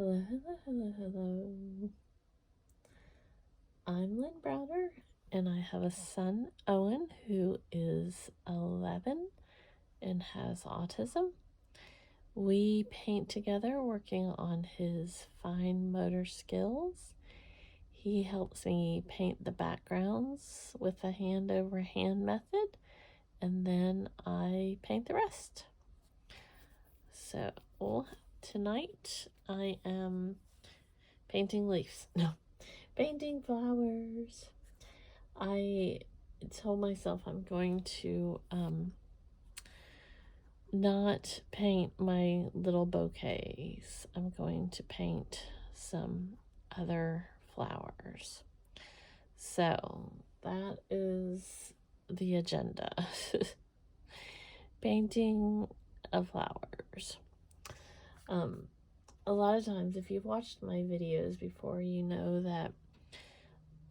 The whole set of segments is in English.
Hello, hello, hello, hello. I'm Lynn Browder, and I have a son, Owen, who is 11 and has autism. We paint together, working on his fine motor skills. He helps me paint the backgrounds with a hand-over-hand method, and then I paint the rest. So tonight I am painting leaves. No, painting flowers. I told myself I'm going to not paint my little bouquets. I'm going to paint some other flowers. So that is the agenda. Painting of flowers. A lot of times, if you've watched my videos before, you know that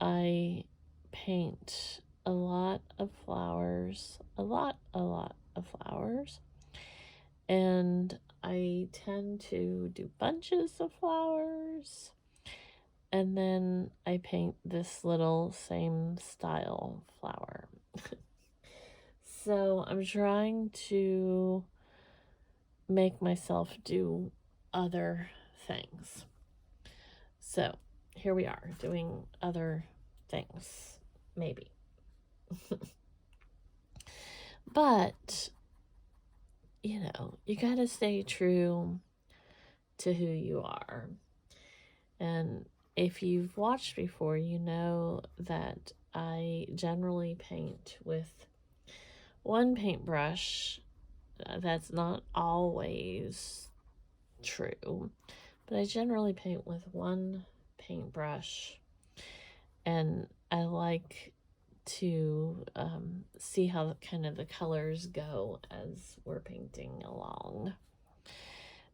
I paint a lot of flowers, a lot of flowers, and I tend to do bunches of flowers, and then I paint this little same style flower. So I'm trying to make myself do other things. So here we are doing other things, maybe. But, you gotta stay true to who you are. And if you've watched before, you know that I generally paint with one paintbrush. That's not always true, but I generally paint with one paintbrush, and I like to see how kind of the colors go as we're painting along.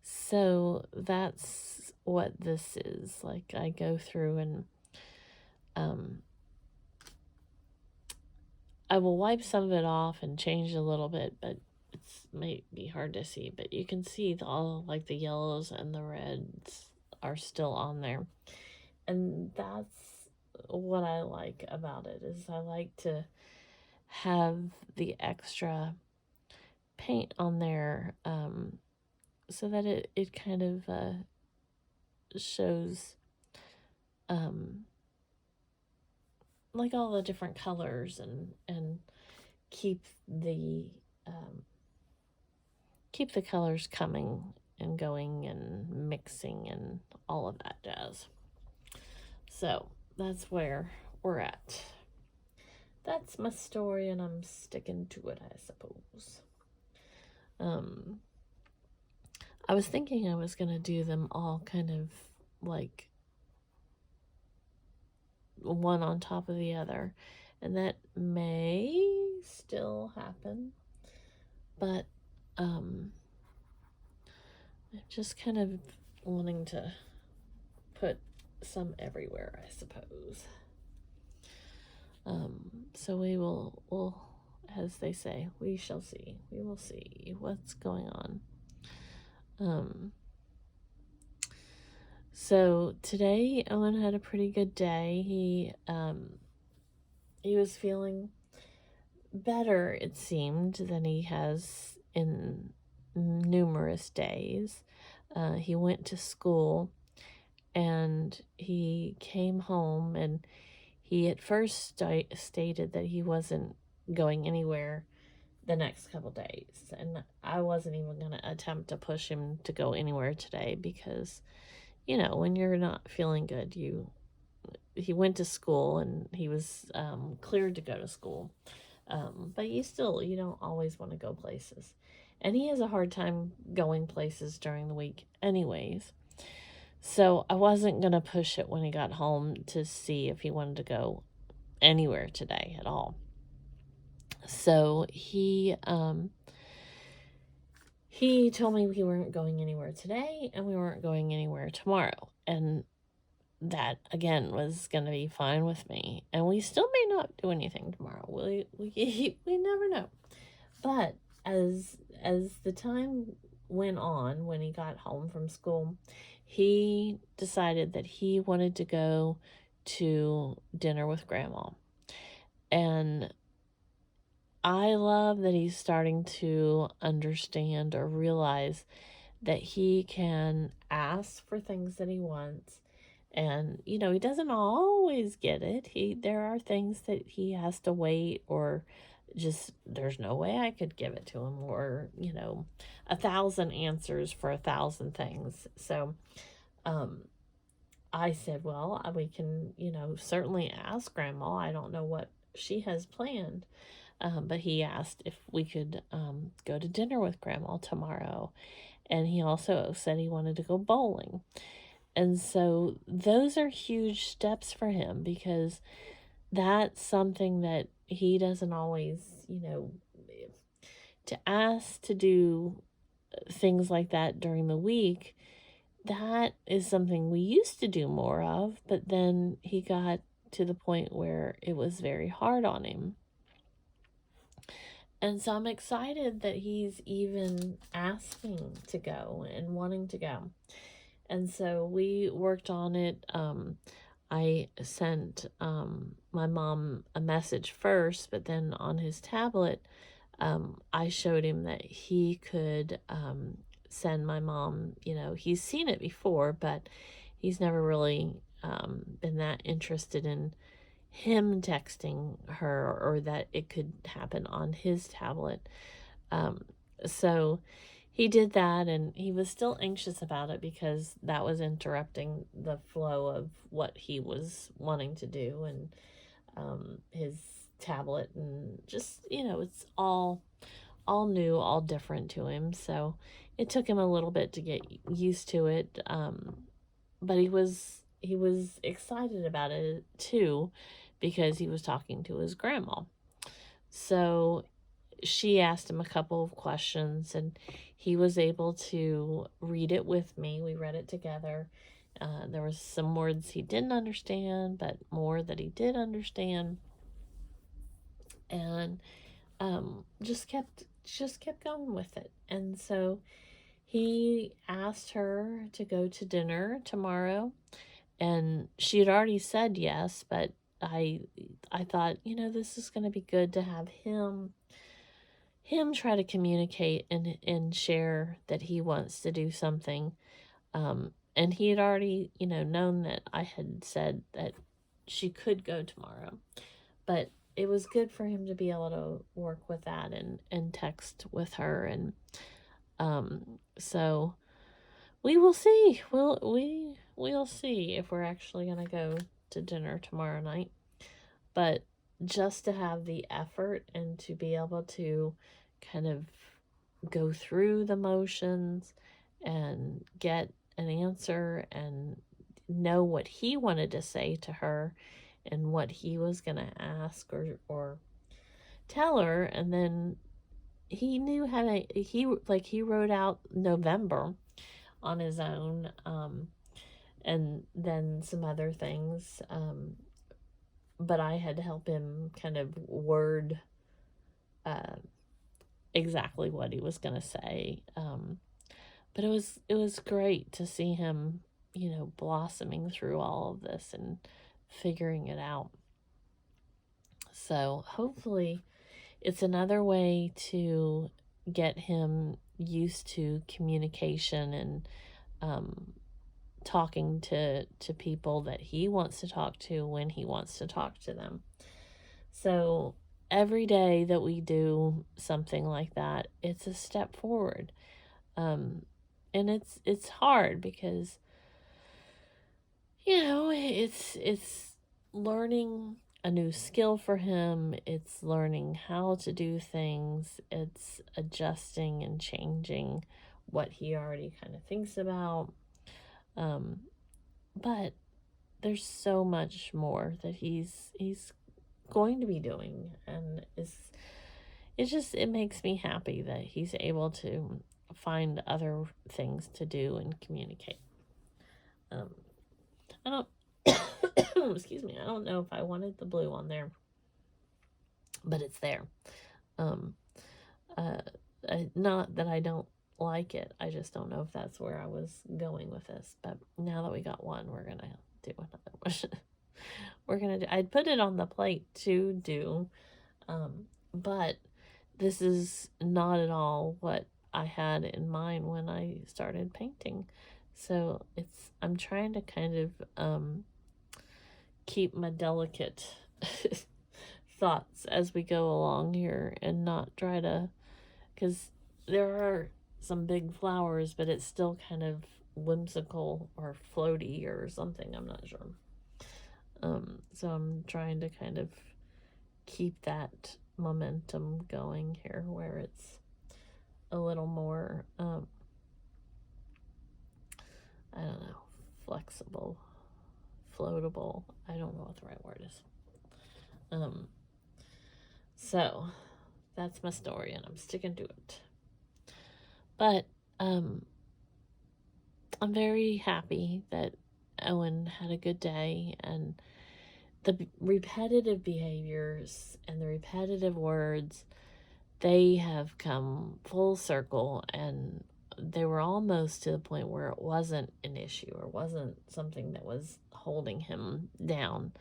So that's what this is. Like, I go through and I will wipe some of it off and change a little bit, but it's may be hard to see, but you can see all like the yellows and the reds are still on there. And that's what I like about it, is I like to have the extra paint on there, so that it kind of shows like all the different colors, and keep the colors coming and going and mixing and all of that jazz. So that's where we're at. That's my story, and I'm sticking to it, I suppose. I was thinking I was going to do them all kind of like one on top of the other, and that may still happen, but I'm just kind of wanting to put some everywhere, I suppose. So we'll, as they say, we shall see. We will see what's going on. So today Owen had a pretty good day. He was feeling better, it seemed, than he has in numerous days. He went to school, and he came home, and he at first stated that he wasn't going anywhere the next couple days, and I wasn't even going to attempt to push him to go anywhere today, because when you're not feeling good, he went to school, and he was cleared to go to school, but you don't always want to go places, and he has a hard time going places during the week anyways. So I wasn't going to push it when he got home to see if he wanted to go anywhere today at all. So he told me we weren't going anywhere today, and we weren't going anywhere tomorrow. And that, again, was going to be fine with me. And we still may not do anything tomorrow. We never know. But as the time went on, when he got home from school, he decided that he wanted to go to dinner with Grandma. And I love that he's starting to understand or realize that he can ask for things that he wants. And he doesn't always get it. There are things that he has to wait, or just there's no way I could give it to him, or 1,000 answers for 1,000 things. So um I said, well, we can certainly ask Grandma. I don't know what she has planned. But he asked if we could go to dinner with Grandma tomorrow. And he also said he wanted to go bowling. And so those are huge steps for him, because that's something that he doesn't always, to ask to do things like that during the week. That is something we used to do more of, but then he got to the point where it was very hard on him. And so I'm excited that he's even asking to go and wanting to go. And so we worked on it. I sent my mom a message first, but then on his tablet, I showed him that he could send my mom, he's seen it before, but he's never really been that interested in him texting her, or that it could happen on his tablet. So he did that, and he was still anxious about it because that was interrupting the flow of what he was wanting to do, and his tablet, and just it's all new, all different to him. So it took him a little bit to get used to it, but he was excited about it too, because he was talking to his grandma. So she asked him a couple of questions, and he was able to read it with me. We read it together. There was some words he didn't understand, but more that he did understand, and just kept going with it. And so he asked her to go to dinner tomorrow, and she had already said yes, but I thought, this is going to be good to have him try to communicate and share that he wants to do something. And he had already, known that I had said that she could go tomorrow. But it was good for him to be able to work with that and text with her. And so we will see. We'll see if we're actually going to go to dinner tomorrow night. But just to have the effort and to be able to kind of go through the motions and get an answer and know what he wanted to say to her and what he was going to ask or tell her. And then he knew how to, he wrote out November on his own, and then some other things, but I had to help him kind of word exactly what he was going to say. But it was great to see him, blossoming through all of this and figuring it out. So hopefully it's another way to get him used to communication and talking to people that he wants to talk to when he wants to talk to them. So every day that we do something like that, it's a step forward. And it's hard because it's learning a new skill for him. It's learning how to do things. It's adjusting and changing what he already kind of thinks about. But there's so much more that he's going to be doing, and it makes me happy that he's able to find other things to do and communicate. I don't excuse me, I don't know if I wanted the blue on there, but it's there. Not that I don't like it. I just don't know if that's where I was going with this. But now that we got one, we're going to do another one. We're going to do, I'd put it on the plate to do, but this is not at all what I had in mind when I started painting. So I'm trying to kind of keep my delicate thoughts as we go along here and not try to, because there are some big flowers, but it's still kind of whimsical or floaty or something. I'm not sure. So I'm trying to kind of keep that momentum going here where it's a little more, I don't know, flexible, floatable. I don't know what the right word is. So that's my story, and I'm sticking to it. But I'm very happy that Owen had a good day, and the repetitive behaviors and the repetitive words, they have come full circle, and they were almost to the point where it wasn't an issue or wasn't something that was holding him down.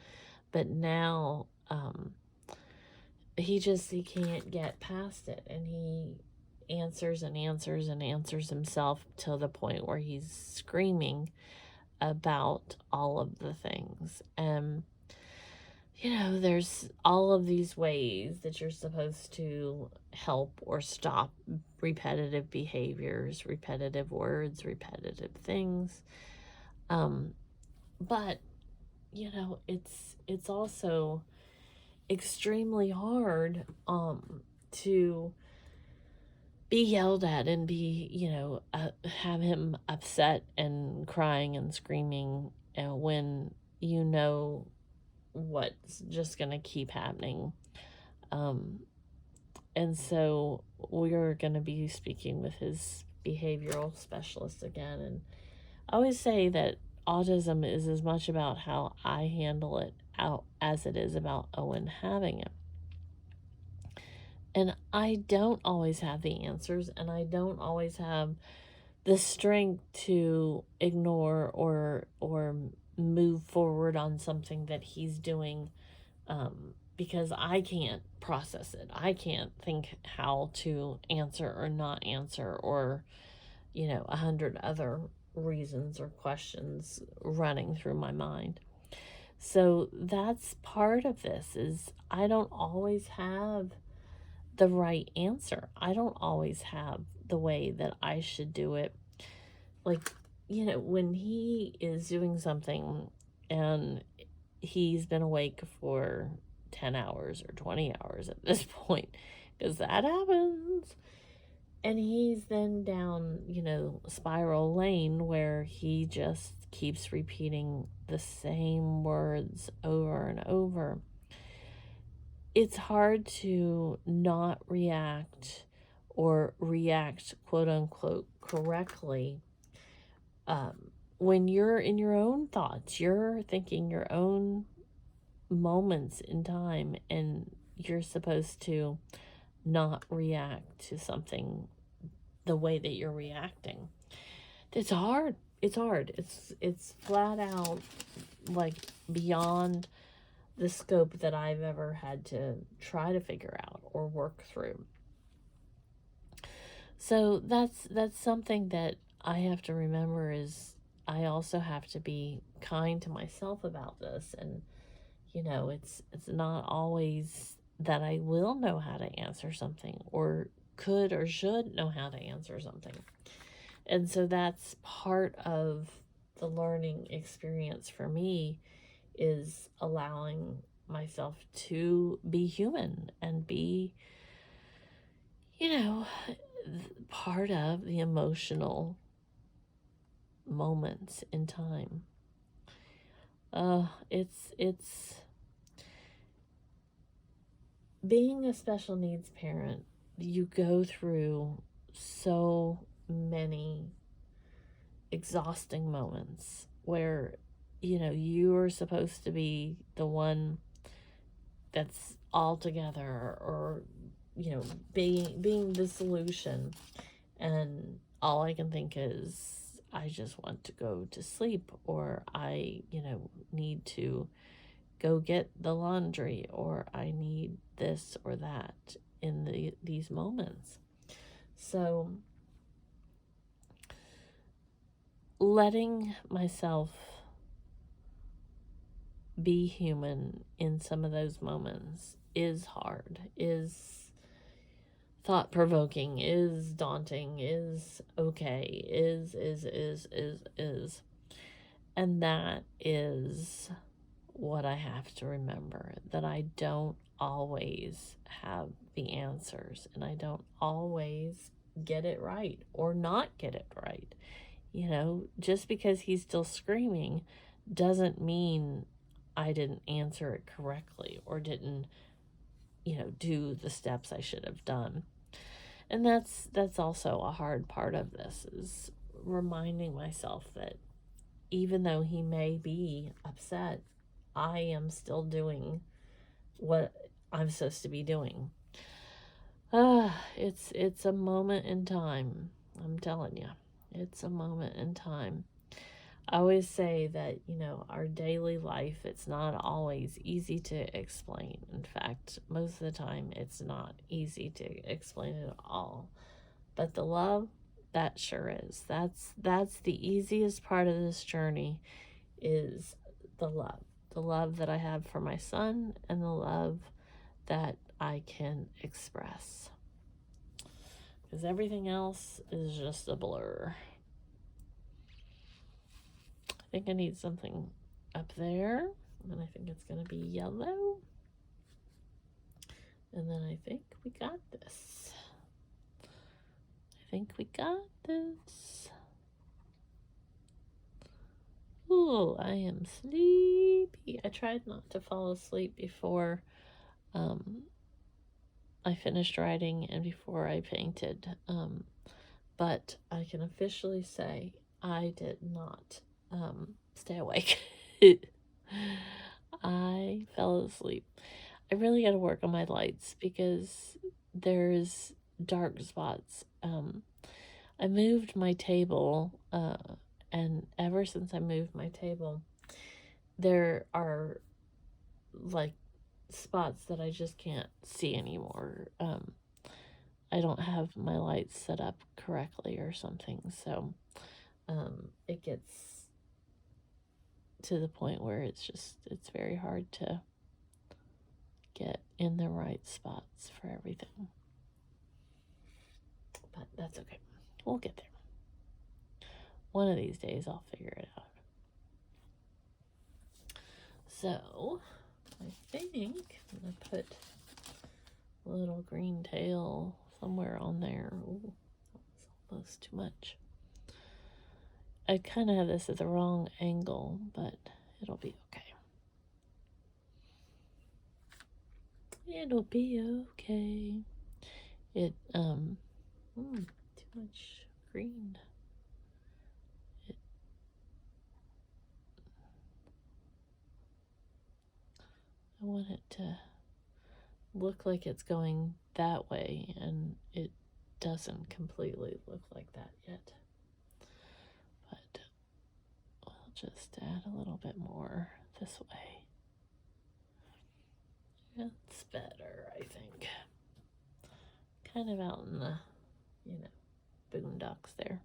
But now he can't get past it, and he answers and answers and answers himself to the point where he's screaming about all of the things. And there's all of these ways that you're supposed to help or stop repetitive behaviors, repetitive words, repetitive things. But it's also extremely hard to be yelled at and be, have him upset and crying and screaming when what's just going to keep happening. And so we're going to be speaking with his behavioral specialist again. And I always say that autism is as much about how I handle it out as it is about Owen having it. And I don't always have the answers, and I don't always have the strength to ignore or move forward on something that he's doing, because I can't process it. I can't think how to answer or not answer, or 100 other reasons or questions running through my mind. So that's part of this, is I don't always have the right answer. I don't always have the way that I should do it. Like, when he is doing something and he's been awake for 10 hours or 20 hours at this point, because that happens, and he's then down, spiral lane where he just keeps repeating the same words over and over. It's hard to not react or react, quote unquote, correctly when you're in your own thoughts. You're thinking your own moments in time, and you're supposed to not react to something the way that you're reacting. It's hard. It's hard. It's flat out like beyond the scope that I've ever had to try to figure out or work through. So that's something that I have to remember, is I also have to be kind to myself about this. And it's not always that I will know how to answer something, or could or should know how to answer something. And so that's part of the learning experience for me, is allowing myself to be human and be, part of the emotional moments in time. It's being a special needs parent. You go through so many exhausting moments where you're supposed to be the one that's all together, or being the solution, and all I can think is I just want to go to sleep, or I, need to go get the laundry, or I need this or that in these moments. So letting myself be human in some of those moments is hard, is thought-provoking, is daunting, is okay, is. And that is what I have to remember, that I don't always have the answers, and I don't always get it right or not get it right. Just because he's still screaming doesn't mean I didn't answer it correctly or didn't, do the steps I should have done. And that's also a hard part of this, is reminding myself that even though he may be upset, I am still doing what I'm supposed to be doing. It's a moment in time. I'm telling you, it's a moment in time. I always say that, our daily life, it's not always easy to explain. In fact, most of the time, it's not easy to explain at all. But the love, that sure is. That's the easiest part of this journey, is the love. The love that I have for my son, and the love that I can express. Because everything else is just a blur. I think I need something up there, and I think it's going to be yellow. And then I think we got this. Ooh, I am sleepy. I tried not to fall asleep before I finished writing and before I painted. But I can officially say I did not stay awake. I fell asleep. I really got to work on my lights because there's dark spots. I moved my table, and ever since I moved my table, there are like spots that I just can't see anymore. I don't have my lights set up correctly or something, so it gets to the point where it's very hard to get in the right spots for everything. But that's okay. We'll get there. One of these days I'll figure it out. So I think I'm going to put a little green tail somewhere on there. Ooh, that's almost too much. I kind of have this at the wrong angle, but it'll be okay. It'll be okay. Too much green. I want it to look like it's going that way, and it doesn't completely look like that yet. But I'll just add a little bit more this way. That's better, I think. Kind of out in the, boondocks there.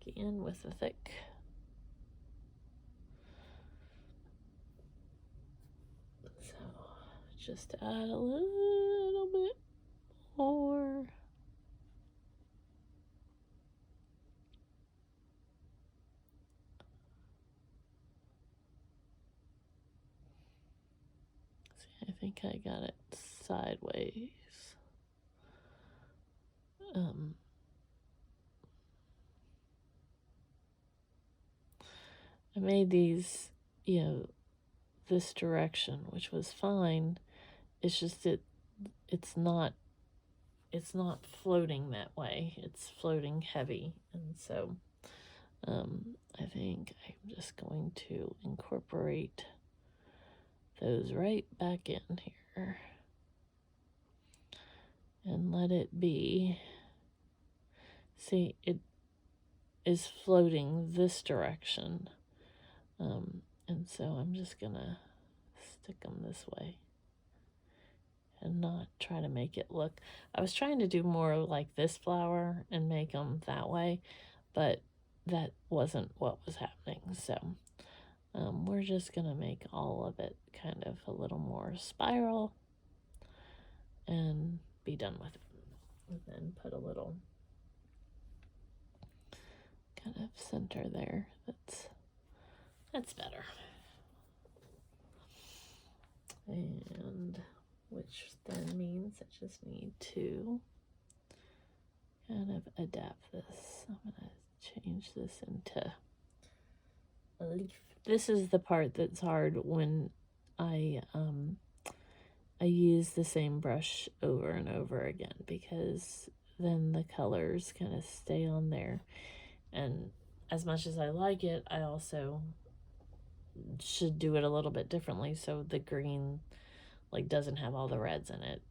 Again with the thick. So just add a little bit more. See, I think I got it sideways. I made these, this direction, which was fine. It's just it's not floating that way. It's floating heavy, and so I think I'm just going to incorporate those right back in here and let it be See, it is floating this direction. And so I'm just gonna stick them this way and not try to make it look. I was trying to do more like this flower and make them that way, but that wasn't what was happening. So we're just gonna make all of it kind of a little more spiral and be done with it. And then put a little kind of center there. That's better. And which then means I just need to kind of adapt this. I'm gonna change this into a leaf. This is the part that's hard when I use the same brush over and over again, because then the colors kind of stay on there. And as much as I like it, I also should do it a little bit differently so the green like doesn't have all the reds in it.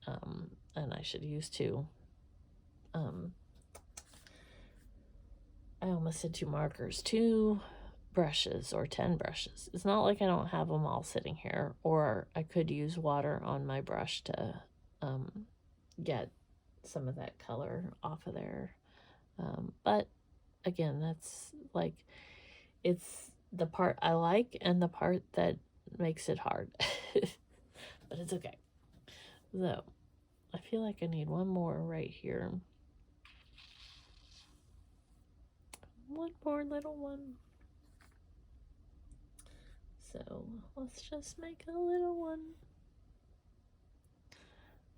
And I should use two. I almost said 2 markers, 2 brushes or 10 brushes. It's not like I don't have them all sitting here, or I could use water on my brush to get some of that color off of there. But again, that's like, it's the part I like and the part that makes it hard. But it's okay. So I feel like I need one more right here. One more little one. So let's just make a little one.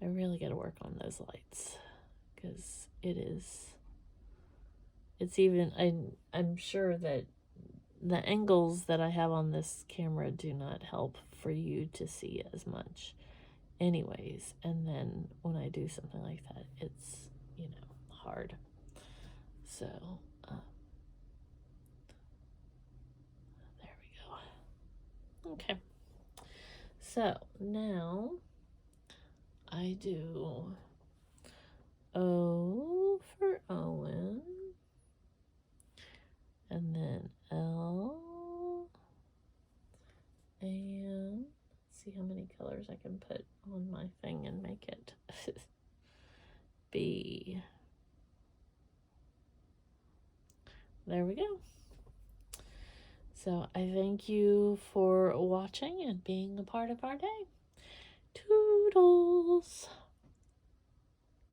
I really got to work on those lights, because it's even, I'm sure that the angles that I have on this camera do not help for you to see as much anyways. And then when I do something like that, it's, hard. So, there we go. Okay. So now I do O for Owen, and then L, and see how many colors I can put on my thing and make it B. There we go. So I thank you for watching and being a part of our day. Toodles!